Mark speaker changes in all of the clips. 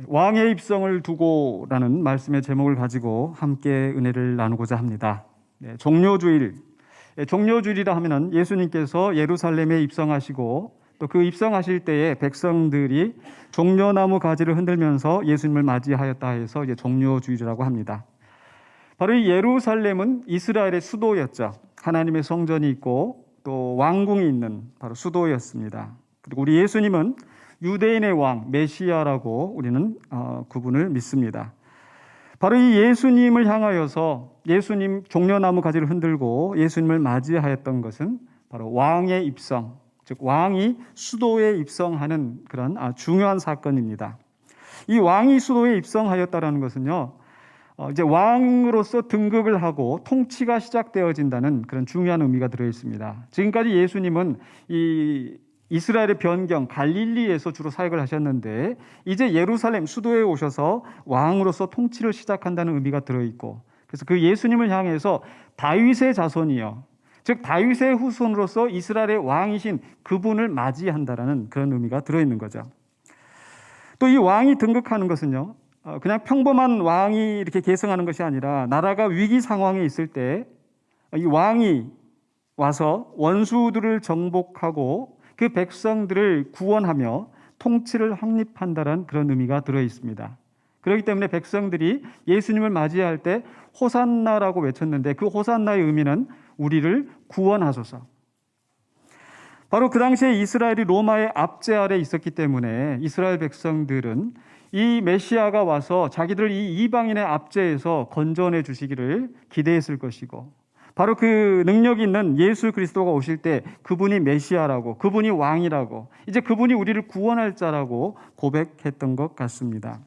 Speaker 1: 왕의 입성을 두고라는 말씀의 제목을 가지고 함께 은혜를 나누고자 합니다. 종료주일, 종료주일이라 하면은 예수님께서 예루살렘에 입성하시고 또 그 입성하실 때에 백성들이 종려나무 가지를 흔들면서 예수님을 맞이하였다 해서 이제 종료주일이라고 합니다. 바로 이 예루살렘은 이스라엘의 수도였죠. 하나님의 성전이 있고 또 왕궁이 있는 바로 수도였습니다. 그리고 우리 예수님은 유대인의 왕 메시아라고 우리는 그분을 믿습니다. 바로 이 예수님을 향하여서 예수님 종려나무 가지를 흔들고 예수님을 맞이하였던 것은 바로 왕의 입성, 즉 왕이 수도에 입성하는 그런 중요한 사건입니다. 이 왕이 수도에 입성하였다라는 것은요, 이제 왕으로서 등극을 하고 통치가 시작되어진다는 그런 중요한 의미가 들어 있습니다. 지금까지 예수님은 이 이스라엘의 변경 갈릴리에서 주로 사역을 하셨는데 이제 예루살렘 수도에 오셔서 왕으로서 통치를 시작한다는 의미가 들어있고, 그래서 그 예수님을 향해서 다윗의 자손이요, 즉 다윗의 후손으로서 이스라엘의 왕이신 그분을 맞이한다라는 그런 의미가 들어있는 거죠. 또 이 왕이 등극하는 것은요, 그냥 평범한 왕이 이렇게 계승하는 것이 아니라 나라가 위기 상황에 있을 때 이 왕이 와서 원수들을 정복하고 그 백성들을 구원하며 통치를 확립한다는 그런 의미가 들어 있습니다. 그렇기 때문에 백성들이 예수님을 맞이할 때 호산나라고 외쳤는데 그 호산나의 의미는 우리를 구원하소서. 바로 그 당시에 이스라엘이 로마의 압제 아래 있었기 때문에 이스라엘 백성들은 이 메시아가 와서 자기들 이 이방인의 압제에서 건져내 주시기를 기대했을 것이고, 바로 그 능력 있는 예수 그리스도가 오실 때 그분이 메시아라고, 그분이 왕이라고, 이제 그분이 우리를 구원할 자라고 고백했던 것 같습니다.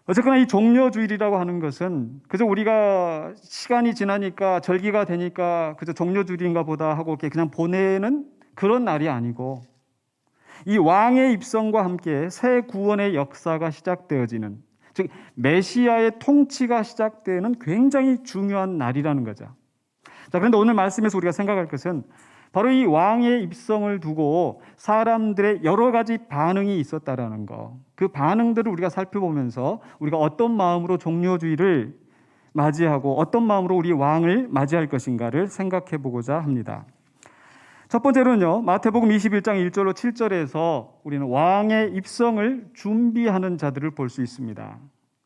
Speaker 1: 어쨌거나 이 종료주일이라고 하는 것은 그저 우리가 시간이 지나니까 절기가 되니까 그저 종료주일인가 보다 하고 그냥 보내는 그런 날이 아니고, 이 왕의 입성과 함께 새 구원의 역사가 시작되어지는, 즉 메시아의 통치가 시작되는 굉장히 중요한 날이라는 거죠. 자, 그런데 오늘 말씀에서 우리가 생각할 것은 바로 이 왕의 입성을 두고 사람들의 여러 가지 반응이 있었다라는 거, 그 반응들을 우리가 살펴보면서 우리가 어떤 마음으로 종료주의를 맞이하고 어떤 마음으로 우리 왕을 맞이할 것인가를 생각해 보고자 합니다. 첫 번째로는요, 마태복음 21장 1절로 7절에서 우리는 왕의 입성을 준비하는 자들을 볼 수 있습니다.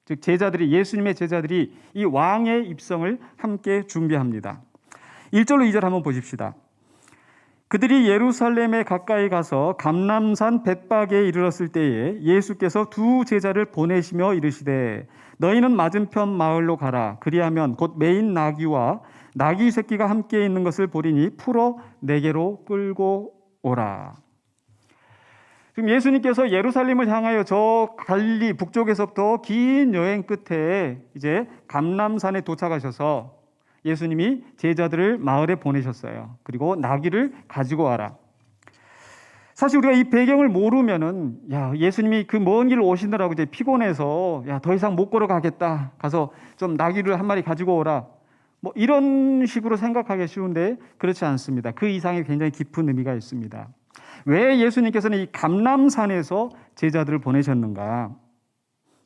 Speaker 1: 즉 제자들이, 예수님의 제자들이 이 왕의 입성을 함께 준비합니다. 1절로 2절 한번 보십시다. 그들이 예루살렘에 가까이 가서 감람산 벳박에 이르렀을 때에 예수께서 두 제자를 보내시며 이르시되 너희는 맞은편 마을로 가라. 그리하면 곧 매인 나귀와 나귀 새끼가 함께 있는 것을 보리니 풀어 내게로 끌고 오라. 지금 예수님께서 예루살렘을 향하여 저 갈릴리 북쪽에서부터 긴 여행 끝에 이제 감람산에 도착하셔서 예수님이 제자들을 마을에 보내셨어요. 그리고 나귀를 가지고 와라. 사실 우리가 이 배경을 모르면은 예수님이 그 먼 길을 오시느라고 이제 피곤해서 더 이상 못 걸어가겠다. 가서 좀 나귀를 한 마리 가지고 오라. 뭐 이런 식으로 생각하기 쉬운데 그렇지 않습니다. 그 이상의 굉장히 깊은 의미가 있습니다. 왜 예수님께서는 이 감람산에서 제자들을 보내셨는가?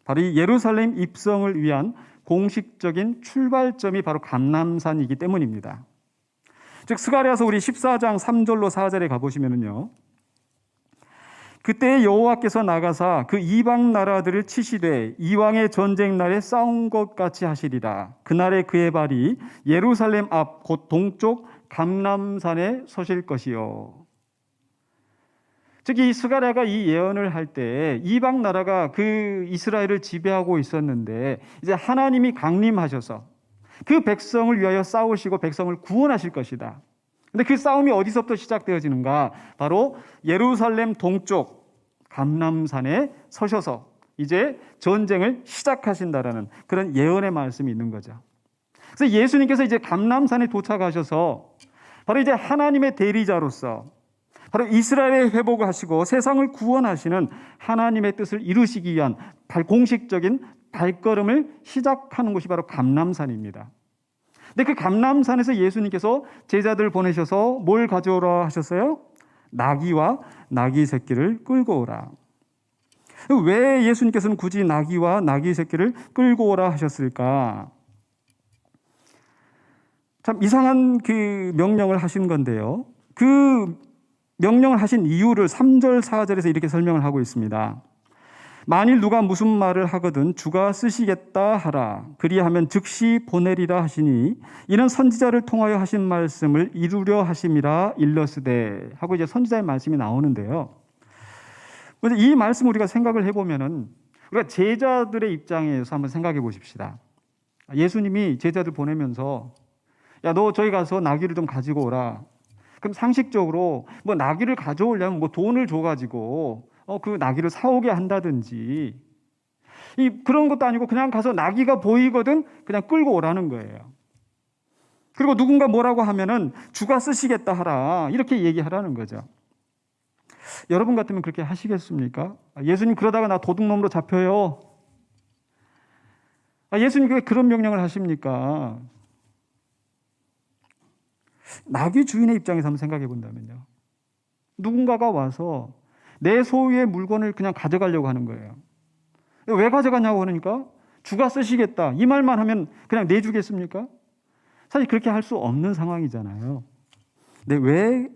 Speaker 1: 바로 이 예루살렘 입성을 위한 공식적인 출발점이 바로 감람산이기 때문입니다. 즉 스가랴서 우리 14장 3절로 4절에 가보시면은요, 그때 여호와께서 나가사 그 이방 나라들을 치시되 이왕의 전쟁 날에 싸운 것 같이 하시리라. 그날에 그의 발이 예루살렘 앞 곧 동쪽 감람산에 서실 것이요. 즉 이 스가랴가 이 예언을 할 때 이방 나라가 그 이스라엘을 지배하고 있었는데 이제 하나님이 강림하셔서 그 백성을 위하여 싸우시고 백성을 구원하실 것이다. 근데 그 싸움이 어디서부터 시작되어지는가? 바로 예루살렘 동쪽 감람산에 서셔서 이제 전쟁을 시작하신다라는 그런 예언의 말씀이 있는 거죠. 그래서 예수님께서 이제 감람산에 도착하셔서 바로 이제 하나님의 대리자로서 바로 이스라엘의 회복을 하시고 세상을 구원하시는 하나님의 뜻을 이루시기 위한 공식적인 발걸음을 시작하는 곳이 바로 감람산입니다. 근데 그 감람산에서 예수님께서 제자들을 보내셔서 뭘 가져오라 하셨어요? 나귀와 나귀 새끼를 끌고 오라. 왜 예수님께서는 굳이 나귀와 나귀 새끼를 끌고 오라 하셨을까? 참 이상한 그 명령을 하신 건데요. 그 명령을 하신 이유를 3절, 4절에서 이렇게 설명을 하고 있습니다. 만일 누가 무슨 말을 하거든 주가 쓰시겠다 하라. 그리하면 즉시 보내리라 하시니 이는 선지자를 통하여 하신 말씀을 이루려 하심이라 일러스되 하고 이제 선지자의 말씀이 나오는데요. 이 말씀 우리가 생각을 해보면은 우리가 제자들의 입장에서 한번 생각해 보십시다. 예수님이 제자들 보내면서 야, 너 저기 가서 나귀를 좀 가지고 오라. 그럼 상식적으로 뭐 나귀를 가져오려면 뭐 돈을 줘가지고 그 나귀를 사오게 한다든지 그런 것도 아니고 그냥 가서 나귀가 보이거든 그냥 끌고 오라는 거예요. 그리고 누군가 뭐라고 하면은 주가 쓰시겠다 하라 이렇게 얘기하라는 거죠. 여러분 같으면 그렇게 하시겠습니까? 예수님 그러다가 나 도둑놈으로 잡혀요. 예수님 왜 그런 명령을 하십니까? 나귀 주인의 입장에서 한번 생각해 본다면요. 누군가가 와서 내 소유의 물건을 그냥 가져가려고 하는 거예요. 왜 가져가냐고 하니까 주가 쓰시겠다. 이 말만 하면 그냥 내주겠습니까? 사실 그렇게 할 수 없는 상황이잖아요. 근데 왜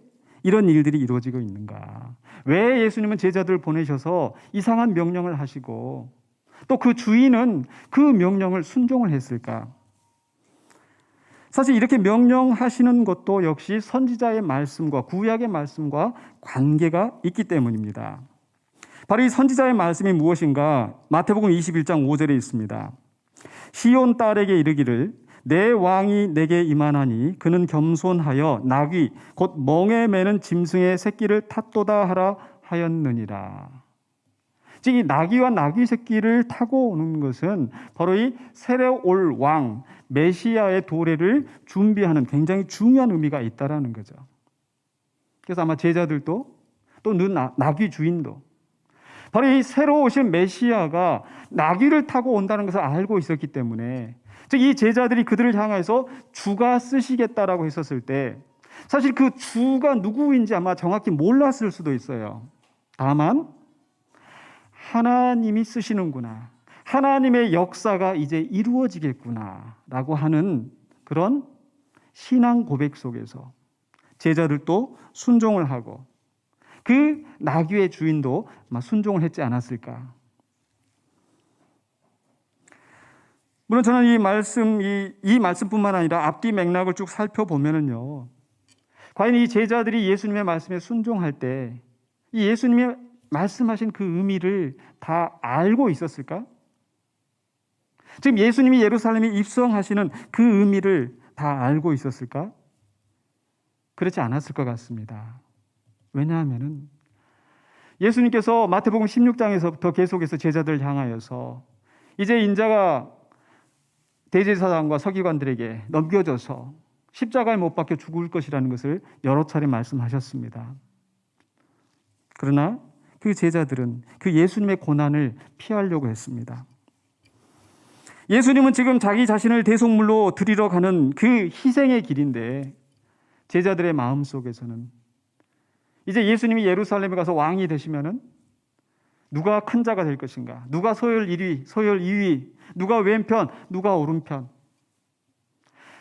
Speaker 1: 이런 일들이 이루어지고 있는가? 왜 예수님은 제자들을 보내셔서 이상한 명령을 하시고 또 그 주인은 그 명령을 순종을 했을까? 사실 이렇게 명령하시는 것도 역시 선지자의 말씀과 구약의 말씀과 관계가 있기 때문입니다. 바로 이 선지자의 말씀이 무엇인가? 마태복음 21장 5절에 있습니다. 시온 딸에게 이르기를 내 왕이 내게 임하나니 그는 겸손하여 나귀 곧 멍에 매는 짐승의 새끼를 탔도다 하라 하였느니라. 즉 이 나귀와 나귀 새끼를 타고 오는 것은 바로 이 새로 올 왕 메시아의 도래를 준비하는 굉장히 중요한 의미가 있다라는 거죠. 그래서 아마 제자들도 또 나귀 주인도 바로 이 새로 오실 메시아가 나귀를 타고 온다는 것을 알고 있었기 때문에 즉 이 제자들이 그들을 향해서 주가 쓰시겠다라고 했었을 때 사실 그 주가 누구인지 아마 정확히 몰랐을 수도 있어요. 다만 하나님이 쓰시는구나. 하나님의 역사가 이제 이루어지겠구나라고 하는 그런 신앙 고백 속에서 제자들도 순종을 하고 그 나귀의 주인도 아마 순종을 했지 않았을까. 물론 저는 이 말씀뿐만 아니라 앞뒤 맥락을 쭉 살펴보면은요. 과연 이 제자들이 예수님의 말씀에 순종할 때 이 예수님의 말씀하신 그 의미를 다 알고 있었을까? 지금 예수님이 예루살렘에 입성하시는 그 의미를 다 알고 있었을까? 그렇지 않았을 것 같습니다. 왜냐하면은 예수님께서 마태복음 16장에서부터 계속해서 제자들을 향하여서 이제 인자가 대제사장과 서기관들에게 넘겨져서 십자가에 못 박혀 죽을 것이라는 것을 여러 차례 말씀하셨습니다. 그러나 그 제자들은 그 예수님의 고난을 피하려고 했습니다. 예수님은 지금 자기 자신을 대속물로 드리러 가는 그 희생의 길인데 제자들의 마음속에서는 이제 예수님이 예루살렘에 가서 왕이 되시면은 누가 큰 자가 될 것인가? 누가 서열 1위, 서열 2위, 누가 왼편, 누가 오른편?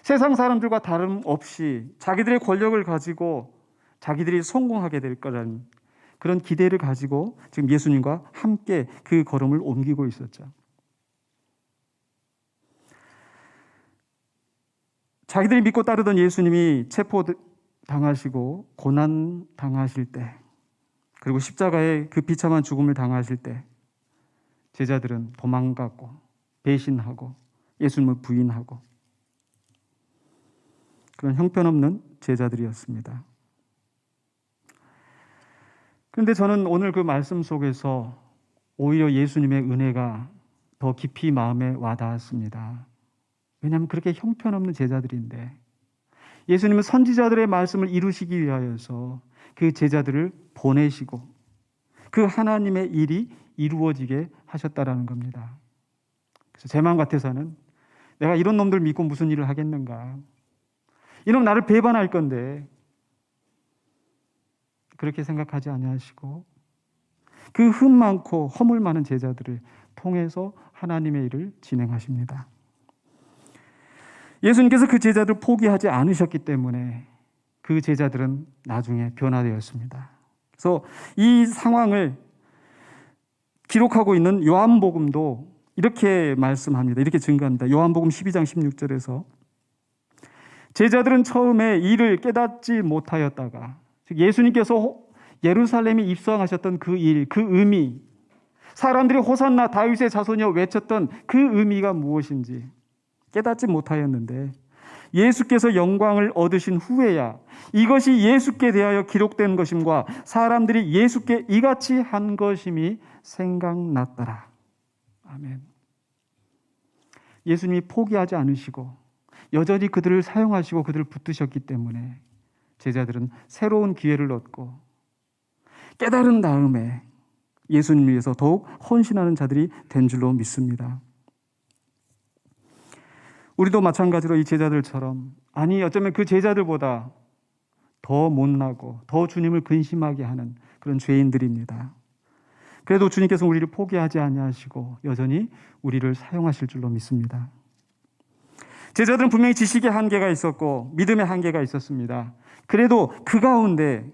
Speaker 1: 세상 사람들과 다름없이 자기들의 권력을 가지고 자기들이 성공하게 될 거라는 그런 기대를 가지고 지금 예수님과 함께 그 걸음을 옮기고 있었죠. 자기들이 믿고 따르던 예수님이 체포당하시고 고난당하실 때 그리고 십자가에 그 비참한 죽음을 당하실 때 제자들은 도망갔고 배신하고 예수님을 부인하고 그런 형편없는 제자들이었습니다. 그런데 저는 오늘 그 말씀 속에서 오히려 예수님의 은혜가 더 깊이 마음에 와닿았습니다. 왜냐하면 그렇게 형편없는 제자들인데 예수님은 선지자들의 말씀을 이루시기 위하여서 그 제자들을 보내시고 그 하나님의 일이 이루어지게 하셨다라는 겁니다. 그래서 제 마음 같아서는 내가 이런 놈들 믿고 무슨 일을 하겠는가? 이놈 나를 배반할 건데 그렇게 생각하지 아니하시고 그 흠 많고 허물 많은 제자들을 통해서 하나님의 일을 진행하십니다. 예수님께서 그 제자들을 포기하지 않으셨기 때문에 그 제자들은 나중에 변화되었습니다. 그래서 이 상황을 기록하고 있는 요한복음도 이렇게 말씀합니다. 이렇게 증거합니다. 요한복음 12장 16절에서 제자들은 처음에 이를 깨닫지 못하였다가, 즉 예수님께서 예루살렘에 입성하셨던 그 일, 그 의미, 사람들이 호산나 다윗의 자손이여 외쳤던 그 의미가 무엇인지 깨닫지 못하였는데 예수께서 영광을 얻으신 후에야 이것이 예수께 대하여 기록된 것임과 사람들이 예수께 이같이 한 것임이 생각났더라. 아멘. 예수님이 포기하지 않으시고 여전히 그들을 사용하시고 그들을 붙드셨기 때문에 제자들은 새로운 기회를 얻고 깨달은 다음에 예수님을 위해서 더욱 헌신하는 자들이 된 줄로 믿습니다. 우리도 마찬가지로 이 제자들처럼, 아니 어쩌면 그 제자들보다 더 못나고 더 주님을 근심하게 하는 그런 죄인들입니다. 그래도 주님께서 우리를 포기하지 아니하시고 여전히 우리를 사용하실 줄로 믿습니다. 제자들은 분명히 지식의 한계가 있었고 믿음의 한계가 있었습니다. 그래도 그 가운데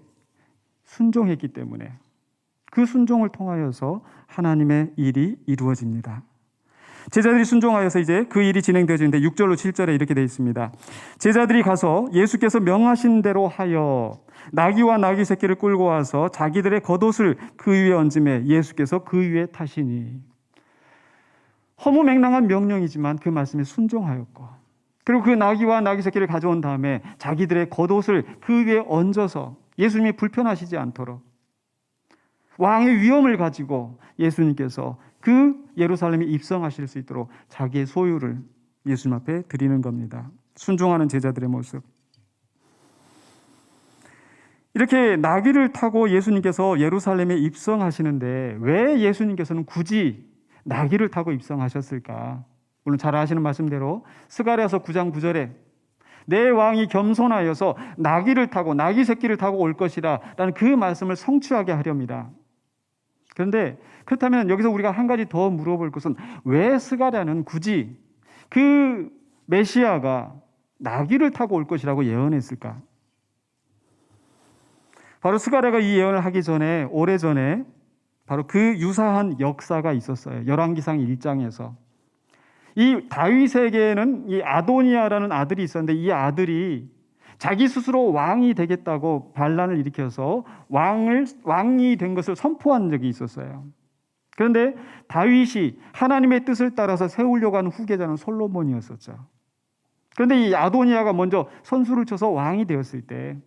Speaker 1: 순종했기 때문에 그 순종을 통하여서 하나님의 일이 이루어집니다. 제자들이 순종하여서 이제 그 일이 진행되어지는데 6절로 7절에 이렇게 되어 있습니다. 제자들이 가서 예수께서 명하신 대로 하여 나귀와 나귀 새끼를 끌고 와서 자기들의 겉옷을 그 위에 얹음에 예수께서 그 위에 타시니. 허무맹랑한 명령이지만 그 말씀에 순종하였고, 그리고 그 나귀와 나귀 새끼를 가져온 다음에 자기들의 겉옷을 그 위에 얹어서 예수님이 불편하시지 않도록 왕의 위엄을 가지고 예수님께서 그 예루살렘에 입성하실 수 있도록 자기의 소유를 예수님 앞에 드리는 겁니다. 순종하는 제자들의 모습. 이렇게 나귀를 타고 예수님께서 예루살렘에 입성하시는데 왜 예수님께서는 굳이 나귀를 타고 입성하셨을까? 물론 잘 아시는 말씀대로 스가랴서 9장 9절에 내 왕이 겸손하여서 나귀를 타고 나귀 새끼를 타고 올 것이라 라는 그 말씀을 성취하게 하렵니다. 그런데 그렇다면 여기서 우리가 한 가지 더 물어볼 것은 왜 스가랴는 굳이 그 메시아가 나귀를 타고 올 것이라고 예언했을까? 바로 스가랴가 이 예언을 하기 전에 오래전에 바로 그 유사한 역사가 있었어요. 열왕기상 1장에서 이 다윗에게는 이 아도니아라는 아들이 있었는데 이 아들이 자기 스스로 왕이 되겠다고 반란을 일으켜서 왕이 된 것을 선포한 적이 있었어요. 그런데 다윗이 하나님의 뜻을 따라서 세우려고 하는 후계자는 솔로몬이었었죠. 그런데 이 아도니아가 먼저 선수를 쳐서 왕이 되었을 때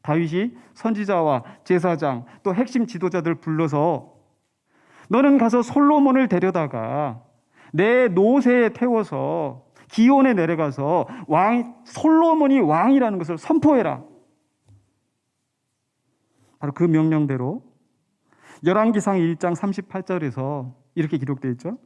Speaker 1: 다윗이 선지자와 제사장 또 핵심 지도자들을 불러서 너는 가서 솔로몬을 데려다가 내 노새에 태워서 기온에 내려가서 솔로몬이 왕이라는 것을 선포해라. 바로 그 명령대로 열왕기상 1장 38절에서 이렇게 기록되어 있죠.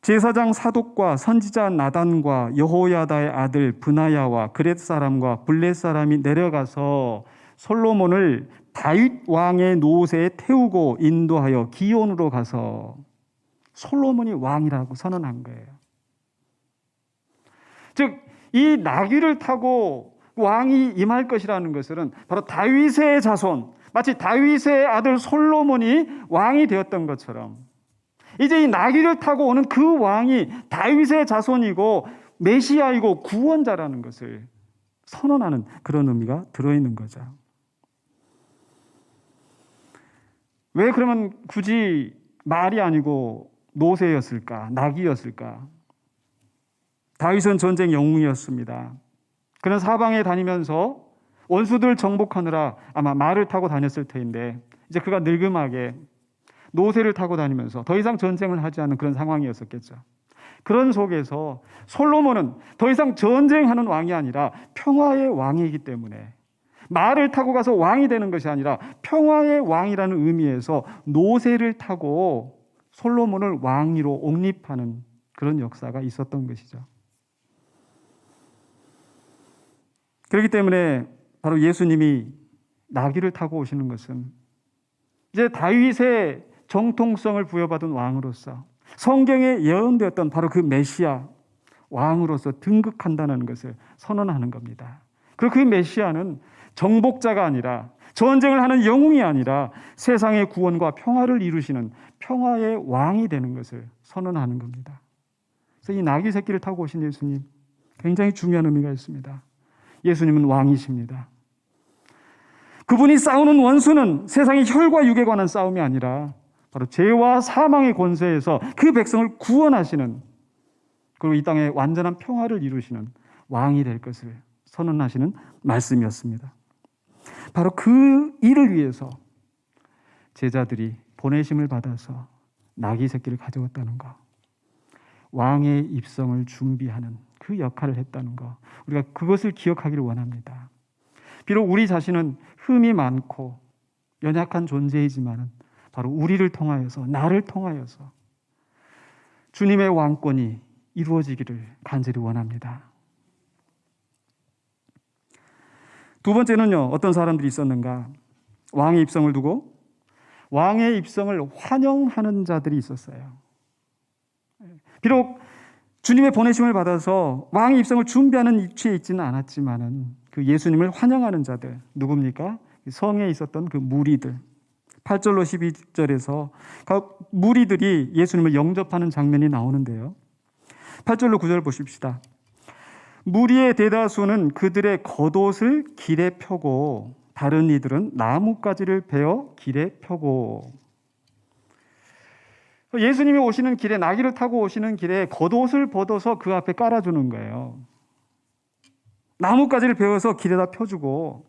Speaker 1: 제사장 사독과 선지자 나단과 여호야다의 아들 브나야와 그렛 사람과 블렛 사람이 내려가서 솔로몬을 다윗 왕의 노새에 태우고 인도하여 기온으로 가서 솔로몬이 왕이라고 선언한 거예요. 즉, 이 나귀를 타고 왕이 임할 것이라는 것은 바로 다윗의 자손, 마치 다윗의 아들 솔로몬이 왕이 되었던 것처럼 이제 이 나귀를 타고 오는 그 왕이 다윗의 자손이고 메시아이고 구원자라는 것을 선언하는 그런 의미가 들어있는 거죠. 왜 그러면 굳이 말이 아니고 노새였을까? 나귀였을까? 다윗은 전쟁 영웅이었습니다. 그는 사방에 다니면서 원수들 정복하느라 아마 말을 타고 다녔을 터인데 이제 그가 늙음하게 노새를 타고 다니면서 더 이상 전쟁을 하지 않는 그런 상황이었었겠죠. 그런 속에서 솔로몬은 더 이상 전쟁하는 왕이 아니라 평화의 왕이기 때문에 말을 타고 가서 왕이 되는 것이 아니라 평화의 왕이라는 의미에서 노새를 타고 솔로몬을 왕위로 옹립하는 그런 역사가 있었던 것이죠. 그렇기 때문에 바로 예수님이 나귀를 타고 오시는 것은 이제 다윗의 정통성을 부여받은 왕으로서 성경에 예언되었던 바로 그 메시아 왕으로서 등극한다는 것을 선언하는 겁니다. 그리고 그 메시아는 정복자가 아니라 전쟁을 하는 영웅이 아니라 세상의 구원과 평화를 이루시는 평화의 왕이 되는 것을 선언하는 겁니다. 그래서 이 나귀 새끼를 타고 오신 예수님, 굉장히 중요한 의미가 있습니다. 예수님은 왕이십니다. 그분이 싸우는 원수는 세상의 혈과 육에 관한 싸움이 아니라 바로 죄와 사망의 권세에서 그 백성을 구원하시는, 그리고 이 땅에 완전한 평화를 이루시는 왕이 될 것을 선언하시는 말씀이었습니다. 바로 그 일을 위해서 제자들이 보내심을 받아서 나귀 새끼를 가져왔다는 것, 왕의 입성을 준비하는 그 역할을 했다는 것, 우리가 그것을 기억하기를 원합니다. 비록 우리 자신은 흠이 많고 연약한 존재이지만 바로 우리를 통하여서, 나를 통하여서 주님의 왕권이 이루어지기를 간절히 원합니다. 두 번째는요, 어떤 사람들이 있었는가? 왕의 입성을 두고 왕의 입성을 환영하는 자들이 있었어요. 비록 주님의 보내심을 받아서 왕의 입성을 준비하는 위치에 있지는 않았지만은 그 예수님을 환영하는 자들, 누굽니까? 성에 있었던 그 무리들. 8절로 12절에서 무리들이 예수님을 영접하는 장면이 나오는데요. 8절로 9절 보십시다. 무리의 대다수는 그들의 겉옷을 길에 펴고 다른 이들은 나뭇가지를 베어 길에 펴고. 예수님이 오시는 길에, 나귀를 타고 오시는 길에 겉옷을 벗어서 그 앞에 깔아주는 거예요. 나뭇가지를 베어서 길에다 펴주고.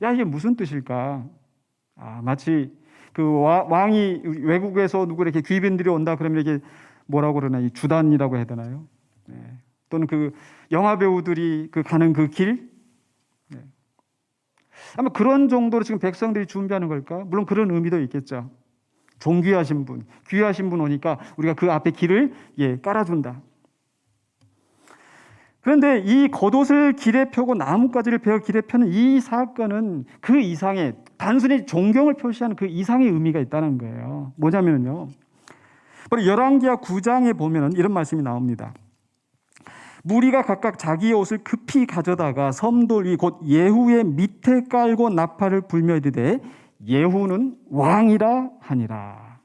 Speaker 1: 야, 이게 무슨 뜻일까? 마치 그 왕이 외국에서 누구 이렇게 귀빈들이 온다 그러면 이게 뭐라고 그러나, 이 주단이라고 해야 되나요? 네. 또는 그 영화 배우들이 가는 그 길? 네. 아마 그런 정도로 지금 백성들이 준비하는 걸까? 물론 그런 의미도 있겠죠. 존귀하신 분, 귀하신 분 오니까 우리가 그 앞에 길을 깔아준다. 그런데 이 겉옷을 길에 펴고 나뭇가지를 베어 길에 펴는 이 사건은 그 이상의, 단순히 존경을 표시하는 그 이상의 의미가 있다는 거예요. 뭐냐면요, 바로 열왕기하 9장에 보면 이런 말씀이 나옵니다. 무리가 각각 자기의 옷을 급히 가져다가 섬돌 위 곧 예후의 밑에 깔고 나팔을 불며 이르되 예후는 왕이라 하니라.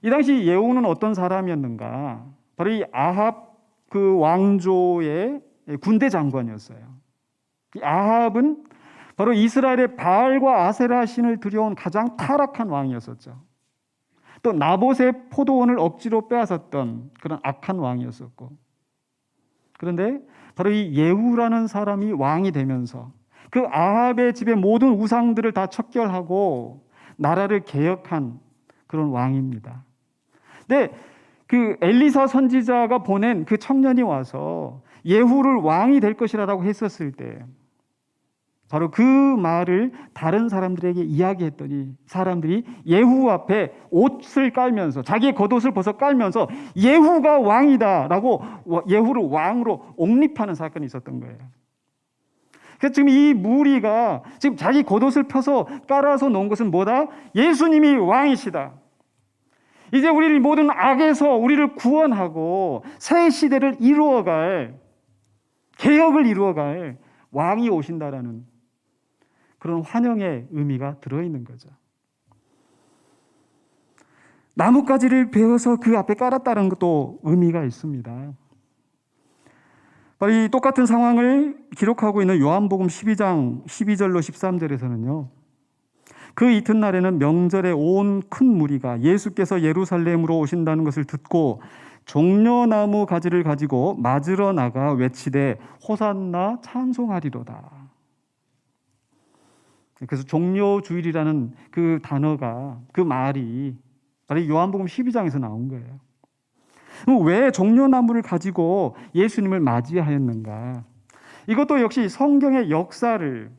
Speaker 1: 이 당시 예후는 어떤 사람이었는가? 바로 이 아합 그 왕조의 군대 장관이었어요. 이 아합은 바로 이스라엘의 바알과 아세라 신을 들여온 가장 타락한 왕이었었죠. 또 나봇의 포도원을 억지로 빼앗았던 그런 악한 왕이었었고, 그런데 바로 이 예후라는 사람이 왕이 되면서 그 아합의 집의 모든 우상들을 다 척결하고 나라를 개혁한 그런 왕입니다. 근데 그 엘리사 선지자가 보낸 그 청년이 와서 예후를 왕이 될 것이라고 했었을 때 바로 그 말을 다른 사람들에게 이야기했더니 사람들이 예후 앞에 옷을 깔면서, 자기의 겉옷을 벗어 깔면서 예후가 왕이다라고 예후를 왕으로 옹립하는 사건이 있었던 거예요. 그래서 지금 이 무리가 지금 자기 겉옷을 펴서 깔아서 놓은 것은 뭐다? 예수님이 왕이시다. 이제 우리를 모든 악에서 우리를 구원하고 새 시대를 이루어갈, 개혁을 이루어갈 왕이 오신다라는 그런 환영의 의미가 들어있는 거죠. 나뭇가지를 베어서 그 앞에 깔았다는 것도 의미가 있습니다. 바로 이 똑같은 상황을 기록하고 있는 요한복음 12장 12절로 13절에서는요. 그 이튿날에는 명절에 온 큰 무리가 예수께서 예루살렘으로 오신다는 것을 듣고 종려나무 가지를 가지고 맞으러 나가 외치되 호산나 찬송하리로다. 그래서 종려주일이라는 그 단어가, 그 말이 바로 요한복음 12장에서 나온 거예요. 왜 종려나무를 가지고 예수님을 맞이하였는가? 이것도 역시 성경의 역사를,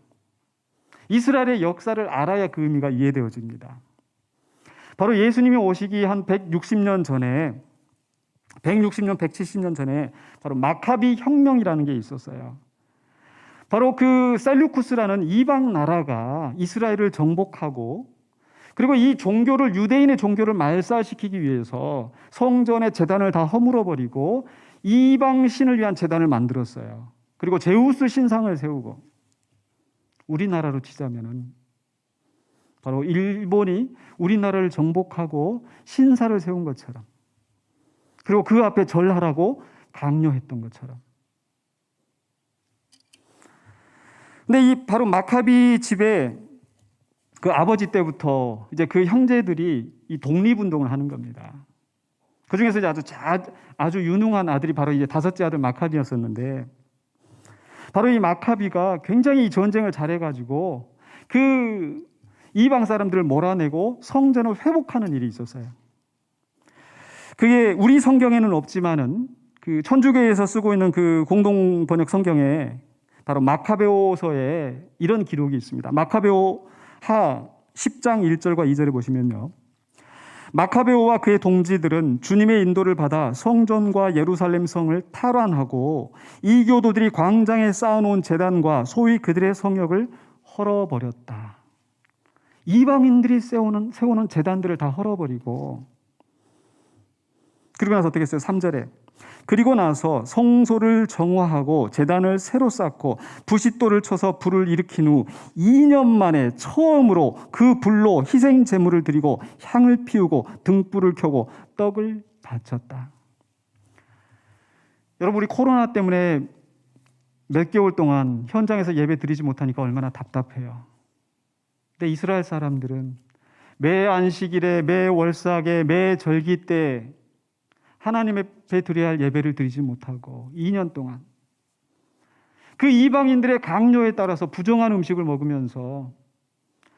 Speaker 1: 이스라엘의 역사를 알아야 그 의미가 이해되어집니다. 바로 예수님이 오시기 한 160년 전에, 160년, 170년 전에 바로 마카비 혁명이라는 게 있었어요. 바로 그 셀루쿠스라는 이방 나라가 이스라엘을 정복하고 그리고 이 종교를, 유대인의 종교를 말살시키기 위해서 성전의 제단을 다 허물어 버리고 이방 신을 위한 제단을 만들었어요. 그리고 제우스 신상을 세우고, 우리나라로 치자면은 바로 일본이 우리나라를 정복하고 신사를 세운 것처럼, 그리고 그 앞에 절하라고 강요했던 것처럼. 근데 이 바로 마카비 집에 그 아버지 때부터 이제 그 형제들이 이 독립운동을 하는 겁니다. 그 중에서 이제 아주 유능한 아들이 바로 이제 다섯째 아들 마카비였었는데, 바로 이 마카비가 굉장히 이 전쟁을 잘해가지고 그 이방 사람들을 몰아내고 성전을 회복하는 일이 있었어요. 그게 우리 성경에는 없지만은 그 천주교에서 쓰고 있는 그 공동 번역 성경에 바로 마카베오서에 이런 기록이 있습니다. 마카베오 하 10장 1절과 2절에 보시면요, 마카베오와 그의 동지들은 주님의 인도를 받아 성전과 예루살렘 성을 탈환하고 이교도들이 광장에 쌓아놓은 제단과 소위 그들의 성역을 헐어버렸다. 이방인들이 세우는 제단들을 다 헐어버리고, 그리고 나서 어떻게 했어요? 3절에 그리고 나서 성소를 정화하고 제단을 새로 쌓고 부싯돌을 쳐서 불을 일으킨 후 2년 만에 처음으로 그 불로 희생 제물을 드리고 향을 피우고 등불을 켜고 떡을 바쳤다. 여러분, 우리 코로나 때문에 몇 개월 동안 현장에서 예배 드리지 못하니까 얼마나 답답해요. 근데 이스라엘 사람들은 매 안식일에, 매 월삭에, 매 절기 때 하나님 앞에 드려야 할 예배를 드리지 못하고 2년 동안 그 이방인들의 강요에 따라서 부정한 음식을 먹으면서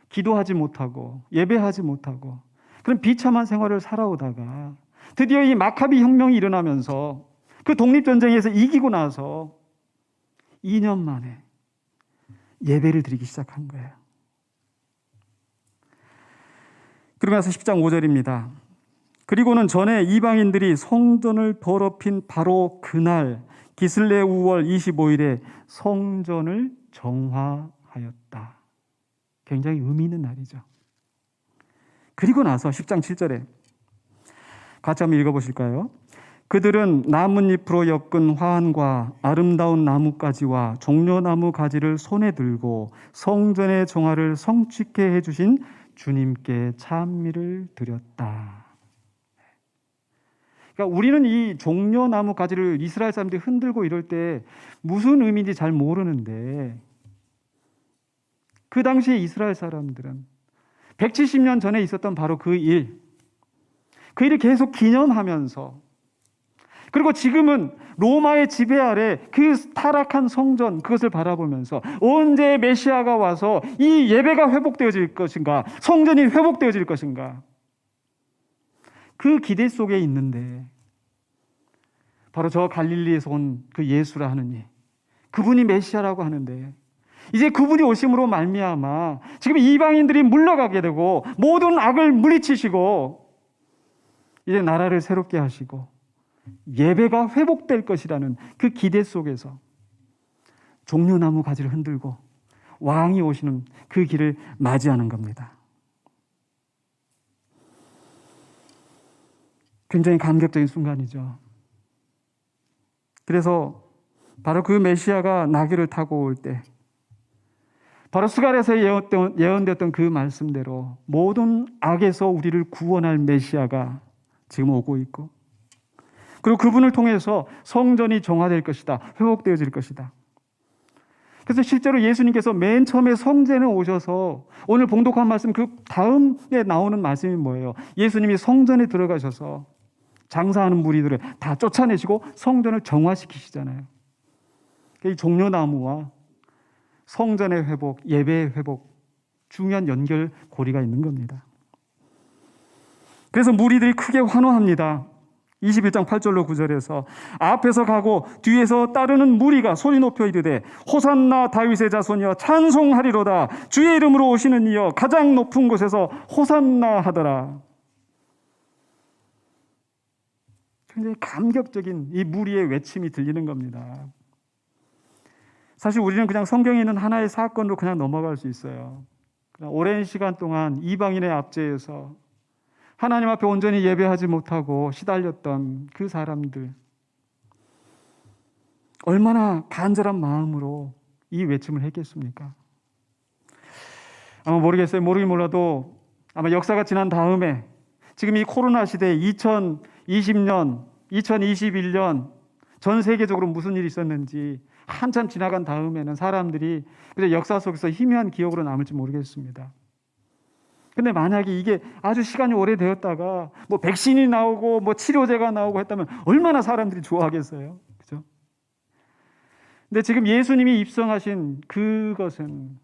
Speaker 1: 기도하지 못하고 예배하지 못하고 그런 비참한 생활을 살아오다가 드디어 이 마카비 혁명이 일어나면서 그 독립전쟁에서 이기고 나서 2년 만에 예배를 드리기 시작한 거예요. 그러고 나서 10장 5절입니다. 그리고는 전에 이방인들이 성전을 더럽힌 바로 그날 기슬레 우월 25일에 성전을 정화하였다. 굉장히 의미 있는 날이죠. 그리고 나서 10장 7절에 같이 한번 읽어보실까요? 그들은 나뭇잎으로 엮은 화환과 아름다운 나뭇가지와 종려나무 가지를 손에 들고 성전의 정화를 성취케 해주신 주님께 찬미를 드렸다. 그러니까 우리는 이 종려나무 가지를 이스라엘 사람들이 흔들고 이럴 때 무슨 의미인지 잘 모르는데, 그 당시에 이스라엘 사람들은 170년 전에 있었던 바로 그 일을 계속 기념하면서, 그리고 지금은 로마의 지배 아래 그 타락한 성전, 그것을 바라보면서 언제 메시아가 와서 이 예배가 회복되어질 것인가, 성전이 회복되어질 것인가, 그 기대 속에 있는데, 바로 저 갈릴리에서 온 그 예수라 하는 이, 그분이 메시아라고 하는데, 이제 그분이 오심으로 말미암아 지금 이방인들이 물러가게 되고 모든 악을 물리치시고 이제 나라를 새롭게 하시고 예배가 회복될 것이라는 그 기대 속에서 종려나무 가지를 흔들고 왕이 오시는 그 길을 맞이하는 겁니다. 굉장히 감격적인 순간이죠. 그래서 바로 그 메시아가 나귀를 타고 올 때, 바로 스가랴에서 예언되었던 그 말씀대로 모든 악에서 우리를 구원할 메시아가 지금 오고 있고, 그리고 그분을 통해서 성전이 정화될 것이다, 회복되어질 것이다. 그래서 실제로 예수님께서 맨 처음에 성전에 오셔서 오늘 봉독한 말씀 그 다음에 나오는 말씀이 뭐예요? 예수님이 성전에 들어가셔서 장사하는 무리들을 다 쫓아내시고 성전을 정화시키시잖아요. 이 종려나무와 성전의 회복, 예배의 회복, 중요한 연결고리가 있는 겁니다. 그래서 무리들이 크게 환호합니다. 21장 8절로 9절에서 앞에서 가고 뒤에서 따르는 무리가 소리 높여 이르되 호산나 다윗의 자손이여 찬송하리로다, 주의 이름으로 오시는 이여 가장 높은 곳에서 호산나 하더라. 굉장히 감격적인 이 무리의 외침이 들리는 겁니다. 사실 우리는 그냥 성경에 있는 하나의 사건으로 그냥 넘어갈 수 있어요. 오랜 시간 동안 이방인의 압제에서 하나님 앞에 온전히 예배하지 못하고 시달렸던 그 사람들, 얼마나 간절한 마음으로 이 외침을 했겠습니까? 아마 모르겠어요. 모르긴 몰라도 아마 역사가 지난 다음에 지금 이 코로나 시대 2020년, 2021년 전 세계적으로 무슨 일이 있었는지 한참 지나간 다음에는 사람들이 그저 역사 속에서 희미한 기억으로 남을지 모르겠습니다. 근데 만약에 이게 아주 시간이 오래되었다가 뭐 백신이 나오고 뭐 치료제가 나오고 했다면 얼마나 사람들이 좋아하겠어요. 그죠? 근데 지금 예수님이 입성하신 그것은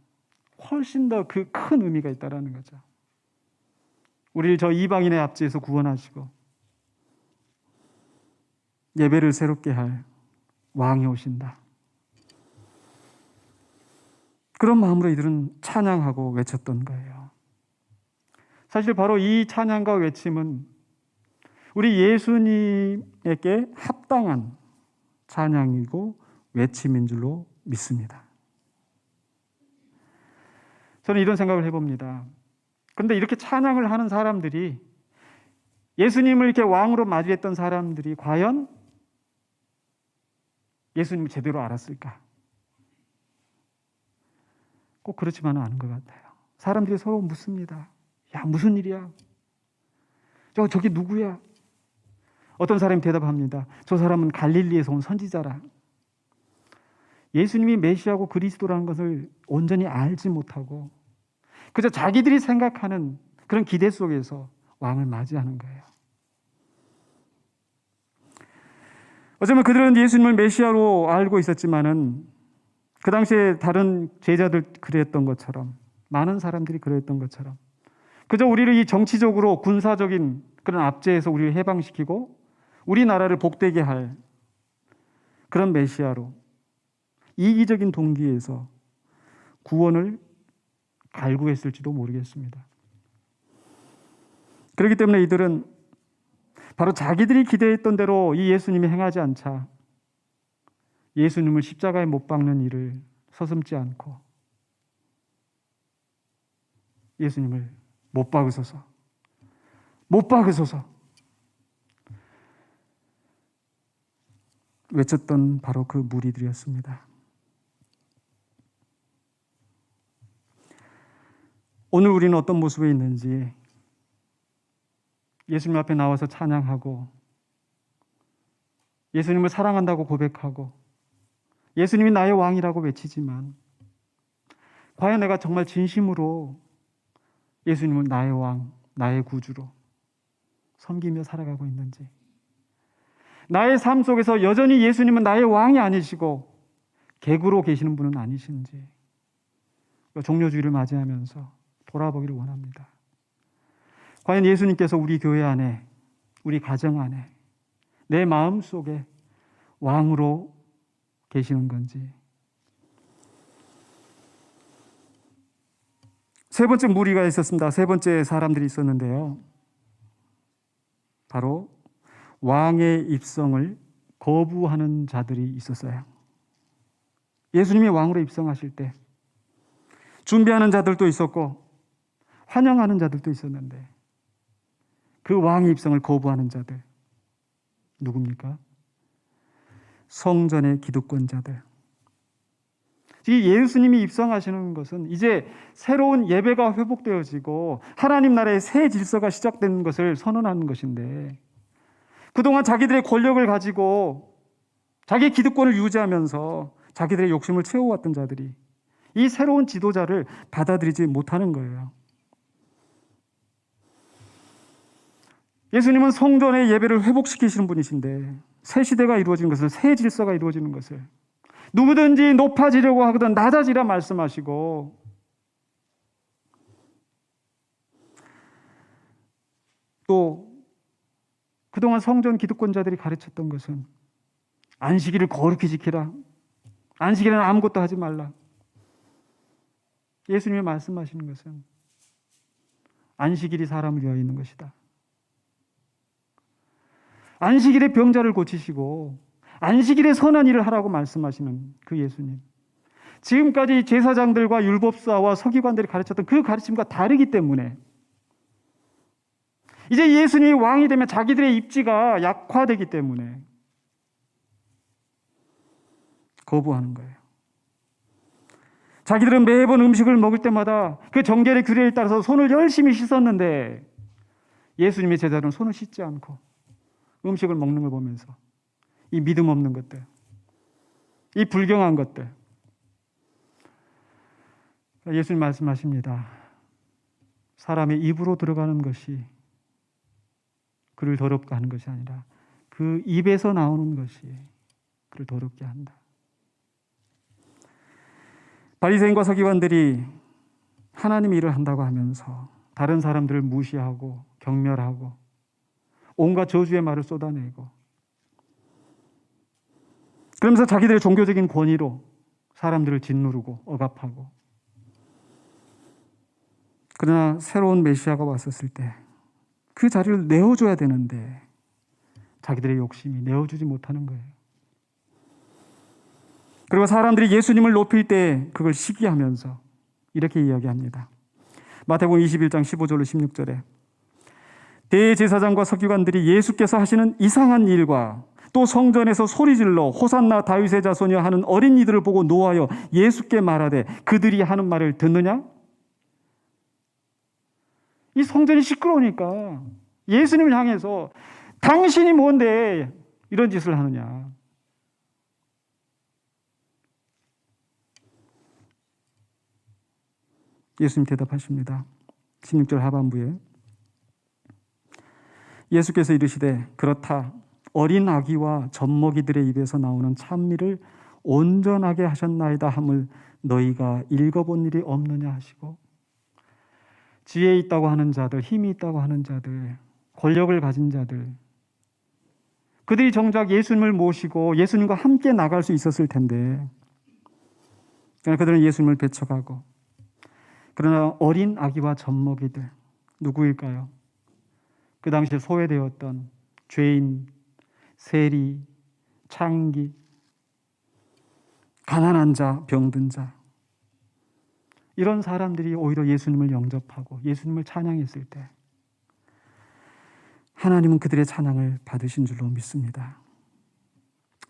Speaker 1: 훨씬 더 그 큰 의미가 있다라는 거죠. 우리를 저 이방인의 압제에서 구원하시고 예배를 새롭게 할 왕이 오신다. 그런 마음으로 이들은 찬양하고 외쳤던 거예요. 사실 바로 이 찬양과 외침은 우리 예수님에게 합당한 찬양이고 외침인 줄로 믿습니다. 저는 이런 생각을 해봅니다. 그런데 이렇게 찬양을 하는 사람들이, 예수님을 이렇게 왕으로 맞이했던 사람들이 과연 예수님을 제대로 알았을까? 꼭 그렇지만은 않은 것 같아요. 사람들이 서로 묻습니다. 야, 무슨 일이야? 저기 누구야? 어떤 사람이 대답합니다. 저 사람은 갈릴리에서 온 선지자라. 예수님이 메시아고 그리스도라는 것을 온전히 알지 못하고 그저 자기들이 생각하는 그런 기대 속에서 왕을 맞이하는 거예요. 어쩌면 그들은 예수님을 메시아로 알고 있었지만은 그 당시에 다른 제자들 그랬던 것처럼, 많은 사람들이 그랬던 것처럼 그저 우리를 이 정치적으로 군사적인 그런 압제에서 우리를 해방시키고 우리나라를 복되게 할 그런 메시아로 이기적인 동기에서 구원을 갈구했을지도 모르겠습니다. 그렇기 때문에 이들은 바로 자기들이 기대했던 대로 이 예수님이 행하지 않자 예수님을 십자가에 못 박는 일을 서슴지 않고 예수님을 못 박으소서, 못 박으소서 외쳤던 바로 그 무리들이었습니다. 오늘 우리는 어떤 모습에 있는지 예수님 앞에 나와서 찬양하고 예수님을 사랑한다고 고백하고 예수님이 나의 왕이라고 외치지만 과연 내가 정말 진심으로 예수님을 나의 왕, 나의 구주로 섬기며 살아가고 있는지, 나의 삶 속에서 여전히 예수님은 나의 왕이 아니시고 객으로 계시는 분은 아니신지 종료주의를 맞이하면서 돌아보기를 원합니다. 과연 예수님께서 우리 교회 안에, 우리 가정 안에, 내 마음 속에 왕으로 계시는 건지. 세 번째 무리가 있었습니다. 세 번째 사람들이 있었는데요. 바로 왕의 입성을 거부하는 자들이 있었어요. 예수님이 왕으로 입성하실 때 준비하는 자들도 있었고 환영하는 자들도 있었는데 그 왕의 입성을 거부하는 자들 누굽니까? 성전의 기득권자들. 이 예수님이 입성하시는 것은 이제 새로운 예배가 회복되어지고 하나님 나라의 새 질서가 시작되는 것을 선언하는 것인데, 그동안 자기들의 권력을 가지고 자기의 기득권을 유지하면서 자기들의 욕심을 채워왔던 자들이 이 새로운 지도자를 받아들이지 못하는 거예요. 예수님은 성전의 예배를 회복시키시는 분이신데 새 시대가 이루어지는 것을, 새 질서가 이루어지는 것을 누구든지 높아지려고 하거든 낮아지라 말씀하시고, 또 그동안 성전 기득권자들이 가르쳤던 것은 안식일을 거룩히 지키라, 안식일에는 아무것도 하지 말라. 예수님이 말씀하시는 것은 안식일이 사람을 위하여 있는 것이다. 안식일에 병자를 고치시고 안식일에 선한 일을 하라고 말씀하시는 그 예수님. 지금까지 제사장들과 율법사와 서기관들이 가르쳤던 그 가르침과 다르기 때문에 이제 예수님이 왕이 되면 자기들의 입지가 약화되기 때문에 거부하는 거예요. 자기들은 매번 음식을 먹을 때마다 그 정결의 규례에 따라서 손을 열심히 씻었는데 예수님의 제자들은 손을 씻지 않고 음식을 먹는 걸 보면서 이 믿음 없는 것들, 이 불경한 것들, 예수님 말씀하십니다. 사람의 입으로 들어가는 것이 그를 더럽게 하는 것이 아니라 그 입에서 나오는 것이 그를 더럽게 한다. 바리새인과 서기관들이 하나님의 일을 한다고 하면서 다른 사람들을 무시하고 경멸하고 온갖 저주의 말을 쏟아내고 그러면서 자기들의 종교적인 권위로 사람들을 짓누르고 억압하고, 그러나 새로운 메시아가 왔었을 때 그 자리를 내어줘야 되는데 자기들의 욕심이 내어주지 못하는 거예요. 그리고 사람들이 예수님을 높일 때 그걸 시기하면서 이렇게 이야기합니다. 마태복음 21장 15절로 16절에 대제사장과 서기관들이 예수께서 하시는 이상한 일과 또 성전에서 소리질러 호산나 다윗의 자손이여 하는 어린이들을 보고 노하여 예수께 말하되 그들이 하는 말을 듣느냐? 이 성전이 시끄러우니까 예수님을 향해서 당신이 뭔데 이런 짓을 하느냐? 예수님 대답하십니다. 16절 하반부에 예수께서 이르시되 그렇다 어린 아기와 젖먹이들의 입에서 나오는 찬미를 온전하게 하셨나이다 함을 너희가 읽어본 일이 없느냐 하시고, 지혜 있다고 하는 자들, 힘이 있다고 하는 자들, 권력을 가진 자들, 그들이 정작 예수님을 모시고 예수님과 함께 나갈 수 있었을 텐데 그러나 그들은 예수님을 배척하고, 그러나 어린 아기와 젖먹이들 누구일까요? 그 당시에 소외되었던 죄인, 세리, 창기, 가난한 자, 병든 자, 이런 사람들이 오히려 예수님을 영접하고 예수님을 찬양했을 때 하나님은 그들의 찬양을 받으신 줄로 믿습니다.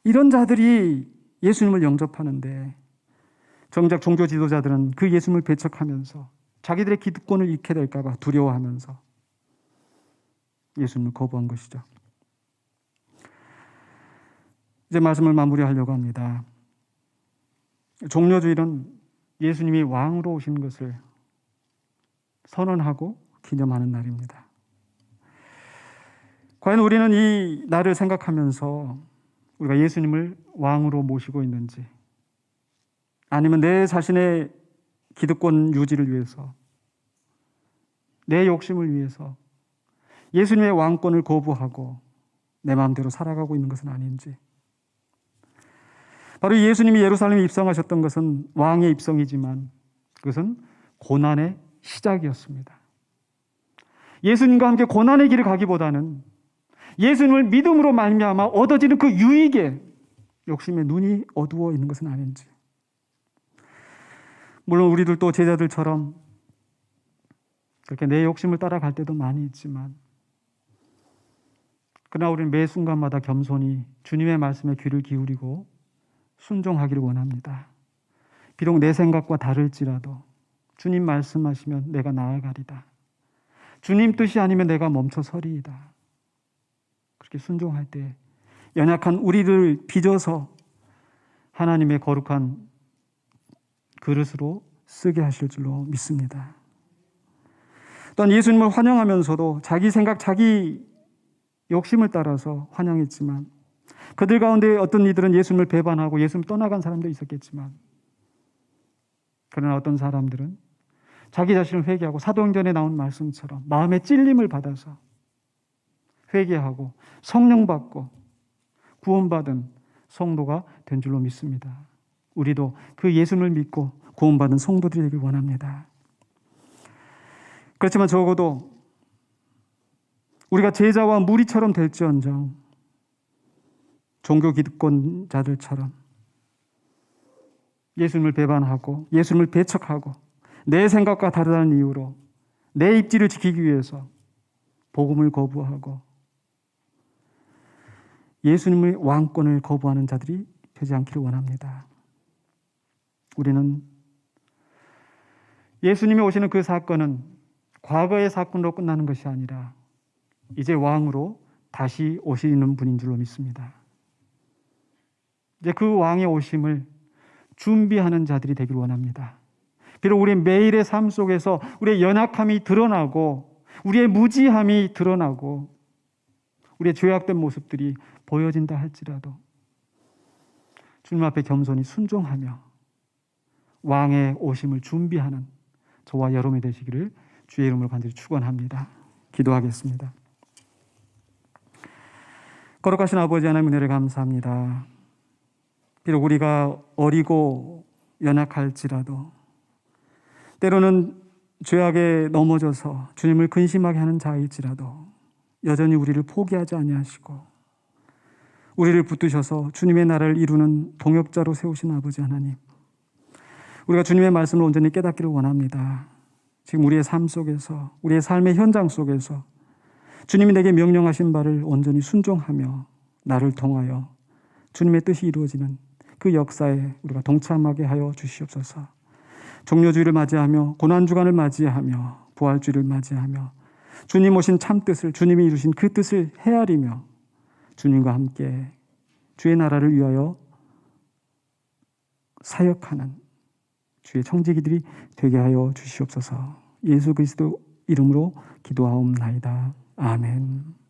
Speaker 1: 이런 자들이 예수님을 영접하는데 정작 종교 지도자들은 그 예수님을 배척하면서 자기들의 기득권을 잃게 될까 봐 두려워하면서 예수님을 거부한 것이죠. 이제 말씀을 마무리하려고 합니다. 종려주일은 예수님이 왕으로 오신 것을 선언하고 기념하는 날입니다. 과연 우리는 이 날을 생각하면서 우리가 예수님을 왕으로 모시고 있는지, 아니면 내 자신의 기득권 유지를 위해서, 내 욕심을 위해서 예수님의 왕권을 거부하고 내 마음대로 살아가고 있는 것은 아닌지. 바로 예수님이 예루살렘에 입성하셨던 것은 왕의 입성이지만 그것은 고난의 시작이었습니다. 예수님과 함께 고난의 길을 가기보다는 예수님을 믿음으로 말미암아 얻어지는 그 유익에 욕심의 눈이 어두워 있는 것은 아닌지. 물론 우리들도 제자들처럼 그렇게 내 욕심을 따라갈 때도 많이 있지만, 그러나 우리는 매 순간마다 겸손히 주님의 말씀에 귀를 기울이고 순종하기를 원합니다. 비록 내 생각과 다를지라도 주님 말씀하시면 내가 나아가리다. 주님 뜻이 아니면 내가 멈춰서리이다. 그렇게 순종할 때 연약한 우리를 빚어서 하나님의 거룩한 그릇으로 쓰게 하실 줄로 믿습니다. 또한 예수님을 환영하면서도 자기 생각, 자기 욕심을 따라서 환영했지만 그들 가운데 어떤 이들은 예수님을 배반하고 예수님을 떠나간 사람도 있었겠지만, 그러나 어떤 사람들은 자기 자신을 회개하고 사도행전에 나온 말씀처럼 마음의 찔림을 받아서 회개하고 성령 받고 구원받은 성도가 된 줄로 믿습니다. 우리도 그 예수님을 믿고 구원받은 성도들이 되길 원합니다. 그렇지만 적어도 우리가 제자와 무리처럼 될지언정 종교 기득권자들처럼 예수님을 배반하고 예수님을 배척하고 내 생각과 다르다는 이유로 내 입지를 지키기 위해서 복음을 거부하고 예수님의 왕권을 거부하는 자들이 되지 않기를 원합니다. 우리는 예수님이 오시는 그 사건은 과거의 사건으로 끝나는 것이 아니라 이제 왕으로 다시 오시는 분인 줄로 믿습니다. 이제 그 왕의 오심을 준비하는 자들이 되길 원합니다. 비록 우리 매일의 삶 속에서 우리의 연약함이 드러나고 우리의 무지함이 드러나고 우리의 죄악된 모습들이 보여진다 할지라도 주님 앞에 겸손히 순종하며 왕의 오심을 준비하는 저와 여러분이 되시기를 주의 이름으로 간절히 축원합니다. 기도하겠습니다. 거룩하신 아버지 하나님 은혜를 감사합니다. 비록 우리가 어리고 연약할지라도 때로는 죄악에 넘어져서 주님을 근심하게 하는 자일지라도 여전히 우리를 포기하지 아니하시고 우리를 붙드셔서 주님의 나라를 이루는 동역자로 세우신 아버지 하나님, 우리가 주님의 말씀을 온전히 깨닫기를 원합니다. 지금 우리의 삶 속에서, 우리의 삶의 현장 속에서 주님이 내게 명령하신 바를 온전히 순종하며 나를 통하여 주님의 뜻이 이루어지는 그 역사에 우리가 동참하게 하여 주시옵소서. 종료주의를 맞이하며 고난주간을 맞이하며 부활주의를 맞이하며 주님 오신 참뜻을, 주님이 이루신 그 뜻을 헤아리며 주님과 함께 주의 나라를 위하여 사역하는 주의 청지기들이 되게 하여 주시옵소서. 예수 그리스도 이름으로 기도하옵나이다. 아멘.